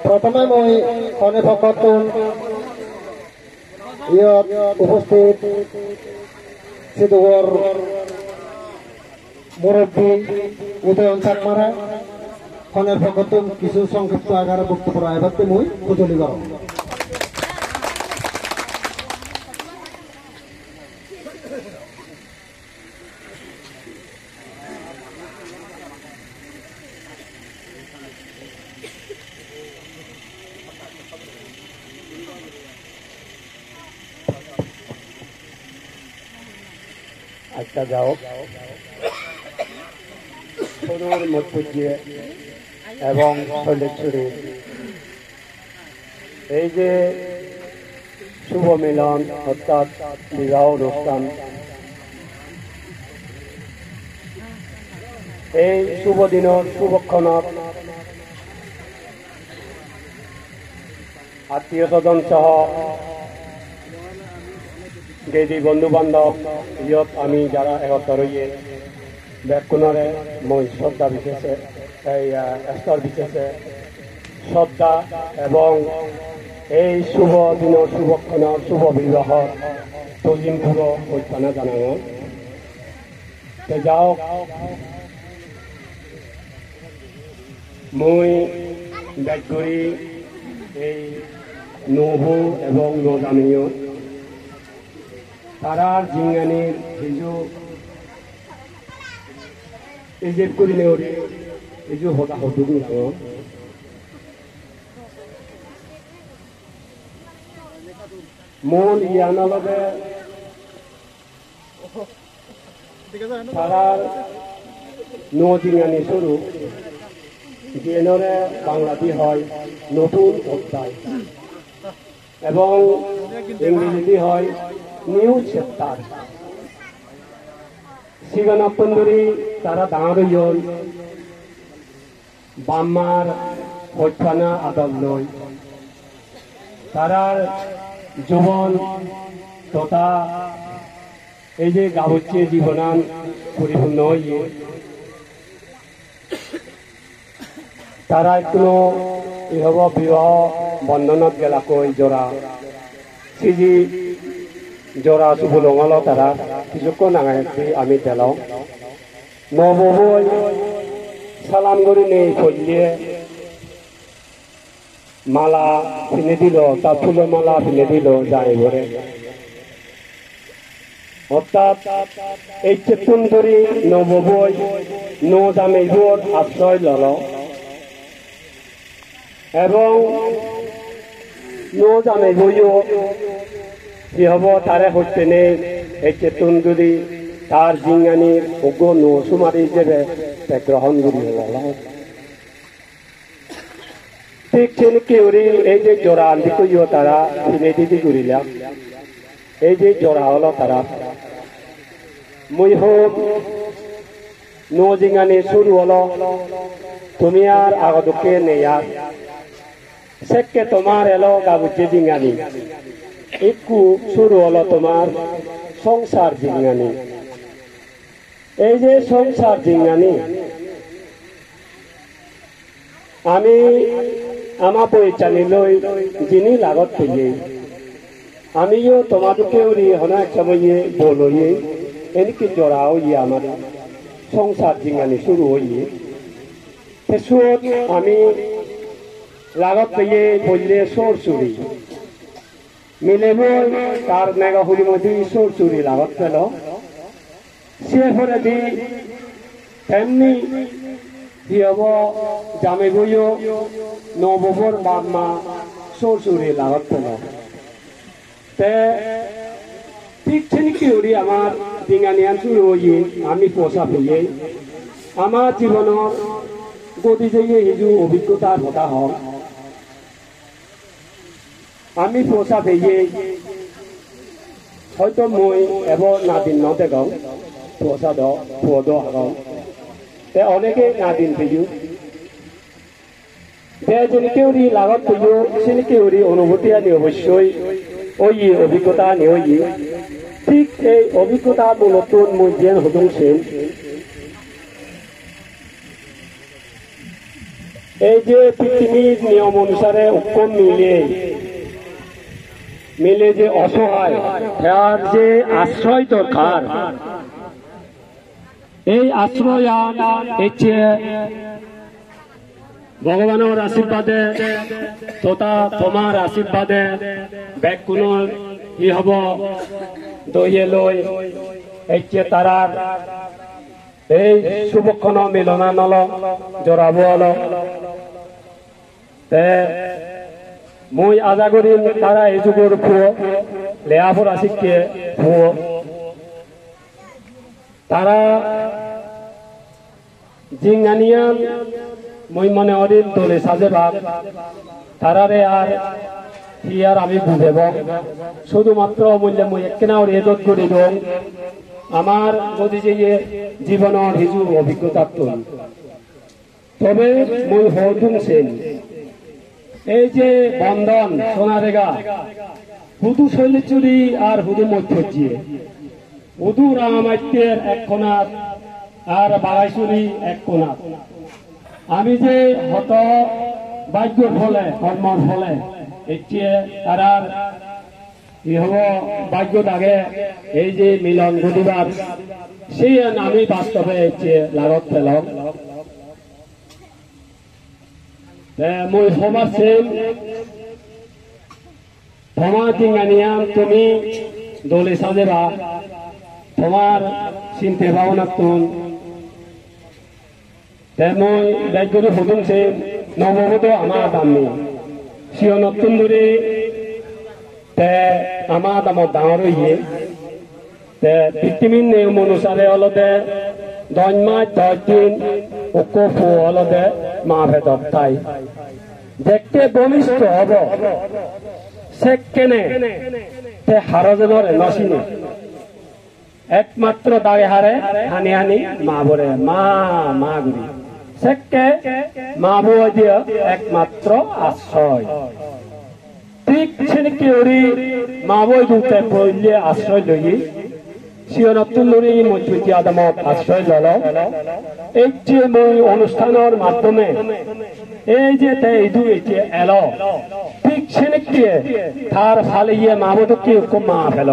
प्रथमे मैं खने भकतुन उपस्थित सिद्धगढ़ मुरब्बी उदयन चाकमारा खने भकतुन किछु संक्षिप्त आकारे बक्तव्य रायबाते मैं खुजली करो। अच्छा जाओ সরুর মধ্যে এবং শৈলেশ্বরী এই যে শুভ মিলন অর্থাৎ বিবাহ অনুষ্ঠান, এই শুভ দিনের শুভক্ষণত আত্মীয় স্বজন সহ গেদি বন্ধু বান্ধব ইয়ত আমি যারা একত্র হয়ে ব্যাকুণরে মই শ্রদ্ধা বিশেষে এই স্তর বিশেষে শ্রদ্ধা এবং এই শুভ দিনের শুভক্ষণের শুভ বিবাহ তজিম পুরো ঐক্যনা জানানো যাও মই ব্যাকরি এই নবু এবং নজানীয় তারার জিঙ্গানির হিজু এজেব করি নেওরে হিজু হতা হতুক নাও মন ইয়ানালবে তারার নো জিঙ্গানি শুরু জেনরে বাংলাটি হয় নতুন অধ্যায় এবং ইংরেজিটি হয় নিউ চ্যাপ্টার। সিগনাপন্দরী তারা দাঁড়িয়ে বাম্মার হচ্ছানা আদর লই তারার জীবন তথা এই যে গাবচ্ছে জীবনান পরিপূর্ণ হইয়ে তারা একটু ইহব বিবাহ বন্ধনত গেলাকৈ জোড়া সিজি জোড়া শুভ লঙাল তারা কিছুক্ষণ নাঙাই আমি দেলাও নববই সালাম করে নেই ফলিয়ে মালা ফিনে দিল তা ফুলের মালা ফিনে দিল যাই ঘরে অর্থাৎ এই চেতন ধরে নববই ন জামাইবোর আশ্রয় লল এবং ন জামাইবইও কি হব তারে হচ্ছে নেই এই চেতন যদি তার জিঙ্গানির অজ্ঞ নসুমারি হিসেবে গ্রহণ করি হল ঠিক সেন কেউরি এই যে জোড়া আন্দিকইও তারা ফিনেদিদি করিলাম এই যে জোড়া হলো তারা মুই হোক ন জিঙ্গানি শুরু হলো তুমি আর আগদকে নেয়ার সেকে তোমার এলো গাবুচে জিঙ্গানি একটু শুরু হলো তোমার সংসার জিঙ্গানি। এই যে সংসার জিঙ্গানি আমি আমার পরিচানি লই যিনি লাগত পেয়ে আমিও তোমাদেরকেও হনা এক সময় বলইয়ে এনেকি জড়াও ইয়ে আমার সংসার জিঙ্গানি শুরু হইয়ে ফেসুত আমি লাগত পেয়ে বললে সোর চুরি মিলে তার মেগা হুড়ি মধ্যে সোর চুরি লাগত পেল সে ফলে দি তেমনি কি হব জামে বইও নববর বাম্মা সোর চুরি লাগত পেল তে ঠিক ঠিক উড়ি আমার ডিঙানিয়ান শুরু হইয়ে আমি পোষা পেয়ে আমার জীবনের গতি যাইয়ে হিজু অভিজ্ঞতার কথা হল আমি পোষা পেয়ে হয়তো মই এবার নাদিন নতে গাও পোষা দ হাগাও তে অনেকে নাদিন পেয়ে যিনি কেউরি লাগত পেয়ে সিনি কেউরি অনুভূতি আনি অবশ্যই ওই অভিজ্ঞতা নিয়ে ঠিক এই অভিজ্ঞতা নতুন মই যেন হদংছেন এই যে পৃথিবীর নিয়ম অনুসারে ঐক্য মিলে যে অসহায় তার যে আশ্রয় দরকার, এই আশ্রয় হচ্ছে ভগবানের আশীর্বাদে তথা তোমার আশীর্বাদে ব্যাকুণর কি হব দইয়ে লই হচ্ছে তারার এই শুভক্ষণ মিলনানল জড়াব হল মই আজা করিম তারা এই যুগর ফুয় লেয়াফর আসিকে ফুয় তারা জিঙ্গানিয়ান মই মনে অরিল দলে সাজে ভাগ তারারে আর কি আর আমি বুঝেব শুধুমাত্র মূল্যে মই একখানা ওর এদত করি দং আমার যদি যে জীবনের হিজু অভিজ্ঞতা তবে মই হরদুম সেন এই যে বন্ধন সোনারেগা হুদু শৈলচুরি আর হুদু মধ্যজিয়ে হুদু রামাইত্যের এক কোনাত আর বাগাইচুরি এক কোনাত আমি যে হত ভাগ্যর ফলে কর্মর ফলে এটিয়ে তারার কি হব ভাগ্য দাগে এই যে মিলন ঘটিবার সেই আমি বাস্তবে এটিয়ে লাগত পেলাম মই সমাজ সেন তোমার জিঙ্গানিয়াম তুমি দলে সাজেবা তোমার চিন্তা ভাবনা তুন মই দায়িত্ব হতুন সেন নবগত আমার দামি সিও নতুন ধরে আমার দামত ডাঙর হইয়ে পৃথিবীর নিয়ম অনুসারে অলতে 10 মাস 10 দিন ঐক্য ফু অলতে মা ভেদত তাই দেখতে বলিষ্ঠ হব সে কেনে তে হারজনের নসিনে একমাত্র দাগে হারে হানি হানি মা বলে মা মা গুরি সেকে মা বউ দিয়ে একমাত্র আশ্রয় ঠিক ছেলেকে ওরি মা বই দুতে পড়লে আশ্রয় লই সিয়নতুন নুরি মজবুতি আদামত আশ্রয় লল এই যে মই অনুষ্ঠানের মাধ্যমে এই যে ইদু এটি এলো ঠিক ছেলেকে তার ফালিয়ে মা বউকে মা ফেল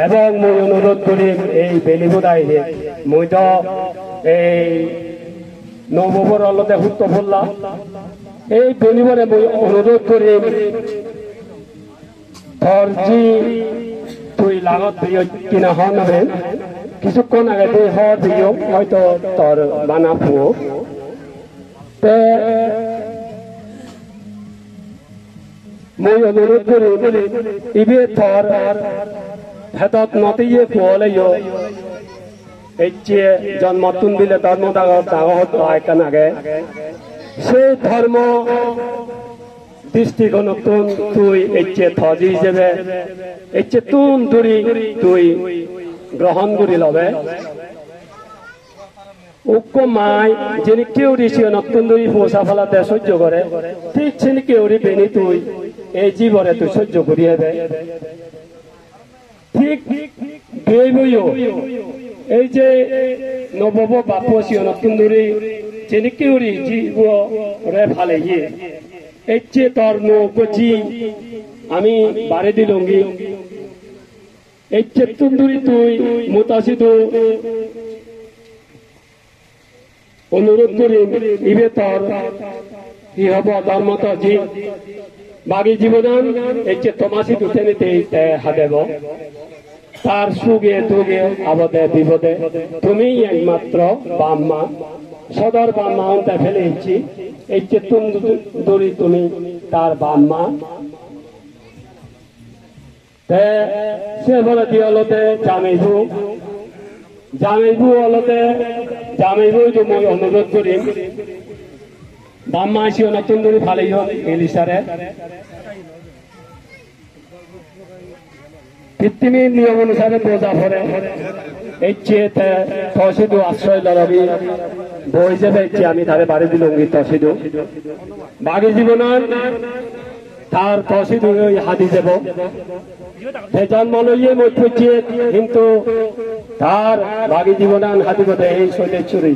এবং মই অনুরোধ করি এই বেলিবোদাই মই তো এই নববর অলতে হুত্ত বললাম এই বেলিবরে মই অনুরোধ করি তোর জি তুই লাগত দিও কিনা হন হবে কিছুক্ষণ আগে তুই হর দিও হয়তো তোর বানাবো মই অনুরোধ করি ইবে তোর ভেতত নতিয়ে ফুয়ালেও এই যে জন্মতুন দিলে ধর্ম দাগত আয়কান আগে সেই ধর্ম দৃষ্টিকোণ তুই এই যে থজি হিসেবে এই যে তুন দূরি তুই গ্রহণ করি লবে ঐক্য মাই যিনি কেউরি সে নতুন দূরি পোষা ফেলাতে সহ্য করে ঠিক ছেলে কেউরি বেনি তুই এই জীবনে তুই সহ্য করি হবে ঠিক এই যে নবব বাপ সিও নতুন দূরি যিনি কেউরি জীব রে ফালে গিয়ে এই যে তোর নৌকচি আমি বাড়ি দিলঙ্গি এই চেতুন দূরি তুই মোতাসিদ অনুরোধ করি ইবে তোর কি হব ধর্মত জি বাগি জীবন এই যে তোমাসি উঠে নিতে হাদেব তার সুগে দুগে আবদে বিপদে তুমি একমাত্র বাম্মা সদর বাম্মা অন্তে ফেলে ইচ্ছি এই যে দূরি তুমি তার বাম্মা সে বলে দিয়লতে জামাইবু অলতে জামাইবু তো মই অনুরোধ করি বাম্মা আসিও নতুন দূরি ভালোই হল ইলিশারে পৃথিবীর নিয়ম অনুসারে বোঝা পড়ে এই চেয়ে তহসিদু আশ্রয় লড়বি বই হিসেবে আমি তারে বাড়ি দিলঙ্গি তহসিদু বাকি জীবনের তার তহসিদু হাতি দেব জন্ম লইয়ে মধ্যে কিন্তু তার বাকি জীবনান হাতি বোধে এই শৈলেশ্বরী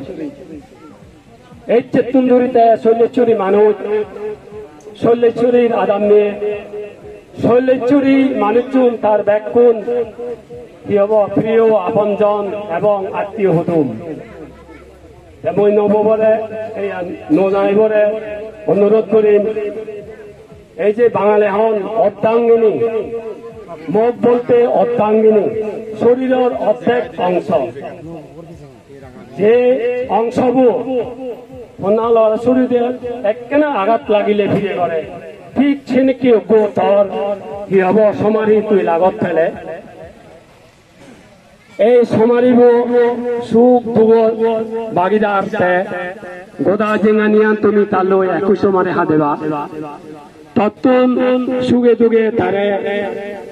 এই চেতুন্দুরিতে শৈলেশ্বরী মানুষ শৈলেশ্বরীর আদামে শৈলেশ্বরী মানুষজন তার ব্যাকুণ কি হব প্রিয় আপনজন এবং আত্মীয় হতুম মই নবরে নজাইবরে অনুরোধ করিম এই যে বাঙালি হন অর্ধাঙ্গিনী মুখ বলতে অর্ধাঙ্গিনী শরীরের অর্ধেক অংশ যে অংশবোৰ সোণালৰ শরীরে একখানা আঘাত লাগিলে ফিরে করে ঠিক সেনেকি তোর কি হব সমারি তুই লাগত ফেলে এই সমারিব সুখ দুঃখ ভাগিদার গোদা জেঙা নিয়ান তুমি তালৈ 21 মারে হাদেবা তত্তন সুগে দুগে তারে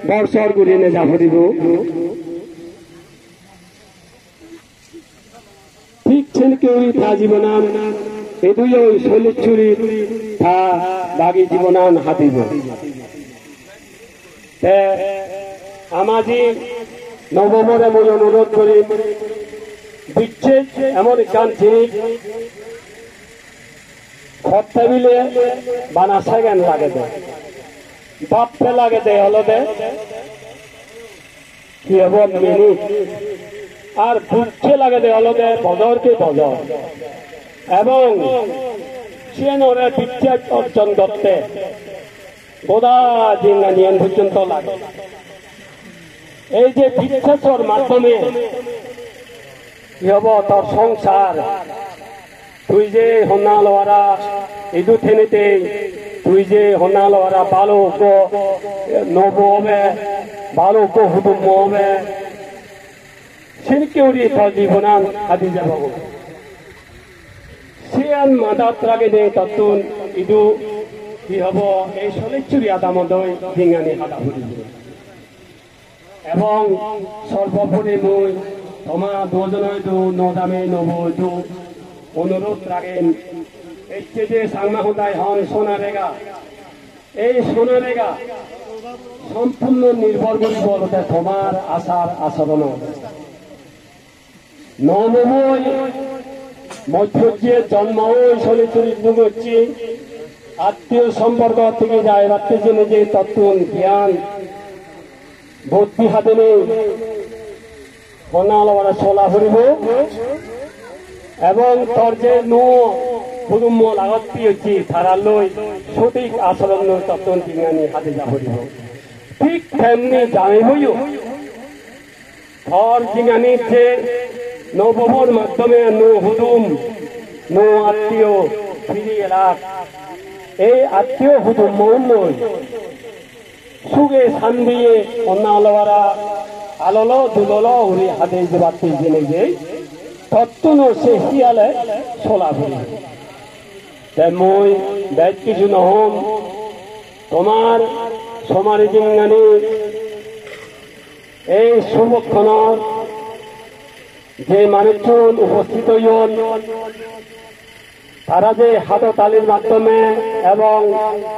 বর্ষর গুরিনে যাব দিব ঠিক সেনেকে তা জীবনান এই দুই শৈলেশ্বরী তা বাগি জীবনান হাতিব আমাজি নবমরে মই অনুরোধ করি বিচ্ছেদ এমন গান জিনিস খরতে মিলে বানা সেকেন্ড লাগে দে বাপে লাগে দে হলো দে কি হব মিনিট আর বুঝছে লাগে দে হলো দে বজরকে বজর এবং সে নরে বিচ্ছেদ অর্জন করতে গোদা জিঙ্গা নিয়ন পর্যন্ত লাগে এই যে বিচ্ছেদর মাধ্যমে কি হব তোর সংসার তুই যে হন্নালোয়ারা ইদু থেনিতে তুই যে হন্নালোয়ারা ভালো নব হবে ভালো হুদুম হবে সিনকেউরি তোর জীবনান আদি যাব সিয়ান মাদাত লাগে নে তত্তুন ইদু কি হব এই শৈলেশ্বরী আদামদয় ডিঙানি হাদা হরি এবং সর্বোপরি মই তোমার দুজনইতো নদামে নবইতো অনুরোধ রাখেন এই যে সাংমা হতায় হন সোনারেগা এই সোনারেগা সম্পূর্ণ নির্ভর করি বলতে তোমার আচার আচরণ নবময় মধ্যে জন্ম শৈলেশ্বরী হচ্ছে আত্মীয় সম্পর্ক থেকে যায় রাখতে জেনে যে তত্ত্ব জ্ঞান বুদ্ধি হাতে নেই বন্যাওয়ালা চলা ফুরিব এবং তোর যে নুম লাগতি হচ্ছে তারা লই সঠিক আচরণ তত্ত্ব বিজ্ঞানী হাতে যা ফুরিব ঠিক তেমনি জানি হইও ধর বিজ্ঞানীর যে নবমর মাধ্যমে হুদুম আত্মীয় ফিরিয়ে রাখ এই আত্মীয় হুদুম মৌন নই সুগে সান দিয়ে অন্যালওয়ারা আলোলো দুলোলো উড়ি হাতে বাতি জেনে যে তত্তুনো সে শিয়ালে চলা ফুরি মই বেদ কিছু নহম তোমার সমারি জিঙ্গানি এই শুভক্ষণর যে মানুষজন উপস্থিত হইন তারা যে হাততালির মাধ্যমে এবং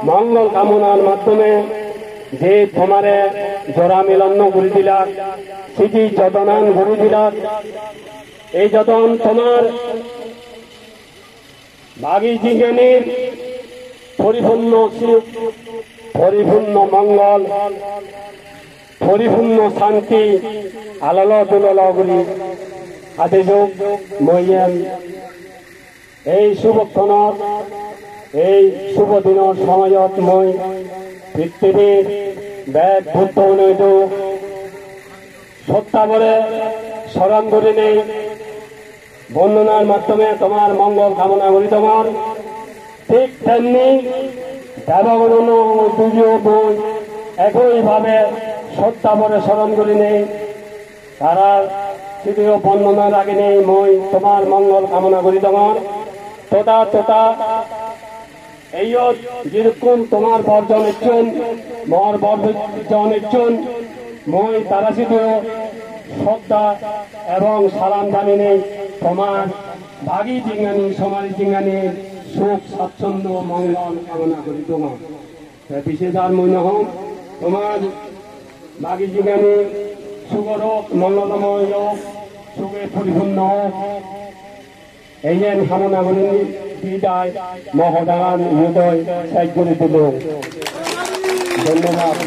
মঙ্গল কামনার মাধ্যমে যে তোমারে জোড়া মিলন করে দিলাক সিটি যতনান করে দিলাক এই যতন তোমার বাগি জিজ্ঞানীর পরিপূর্ণ সুখ পরিপূর্ণ মঙ্গল পরিপূর্ণ শান্তি আলাল দুলাল করি হাতে যোগ মইয়ান এই শুভক্ষণত এই শুভ দিনের সময়ত মই পৃথিবীর বেদ বুদ্ধ নৈত সত্তা বলে স্মরণ করে নেই বর্ণনার মাধ্যমে তোমার মঙ্গল কামনা করি তোমার ঠিক তেমনি দেবগণ দুর্যোগ বই একইভাবে সত্তা বলে স্মরণ করে নেই তারা তৃতীয় বর্ণনার আগে নেই মই তোমার মঙ্গল কামনা করি তোমার তোতা এই যেরকম তোমার বর্জন ইচ্ছন মর বর্জন ইচ্ছন মই তারা শুধু শ্রদ্ধা এবং সালাম জানি নেই তোমার ভাগী জিঙ্গানি সমারি জিঙ্গানি সুখ স্বাচ্ছন্দ্য মঙ্গল কামনা করি তোমার বিশেষ আর মনে হোক তোমার ভাগী জিঙ্গানি সুখর হোক মঙ্গলময় হোক সুখে পরিপূর্ণ হোক এই কামনা করি বিদায় মহোদয়ান উদয় সাইগুলি দিল ধন্যবাদ।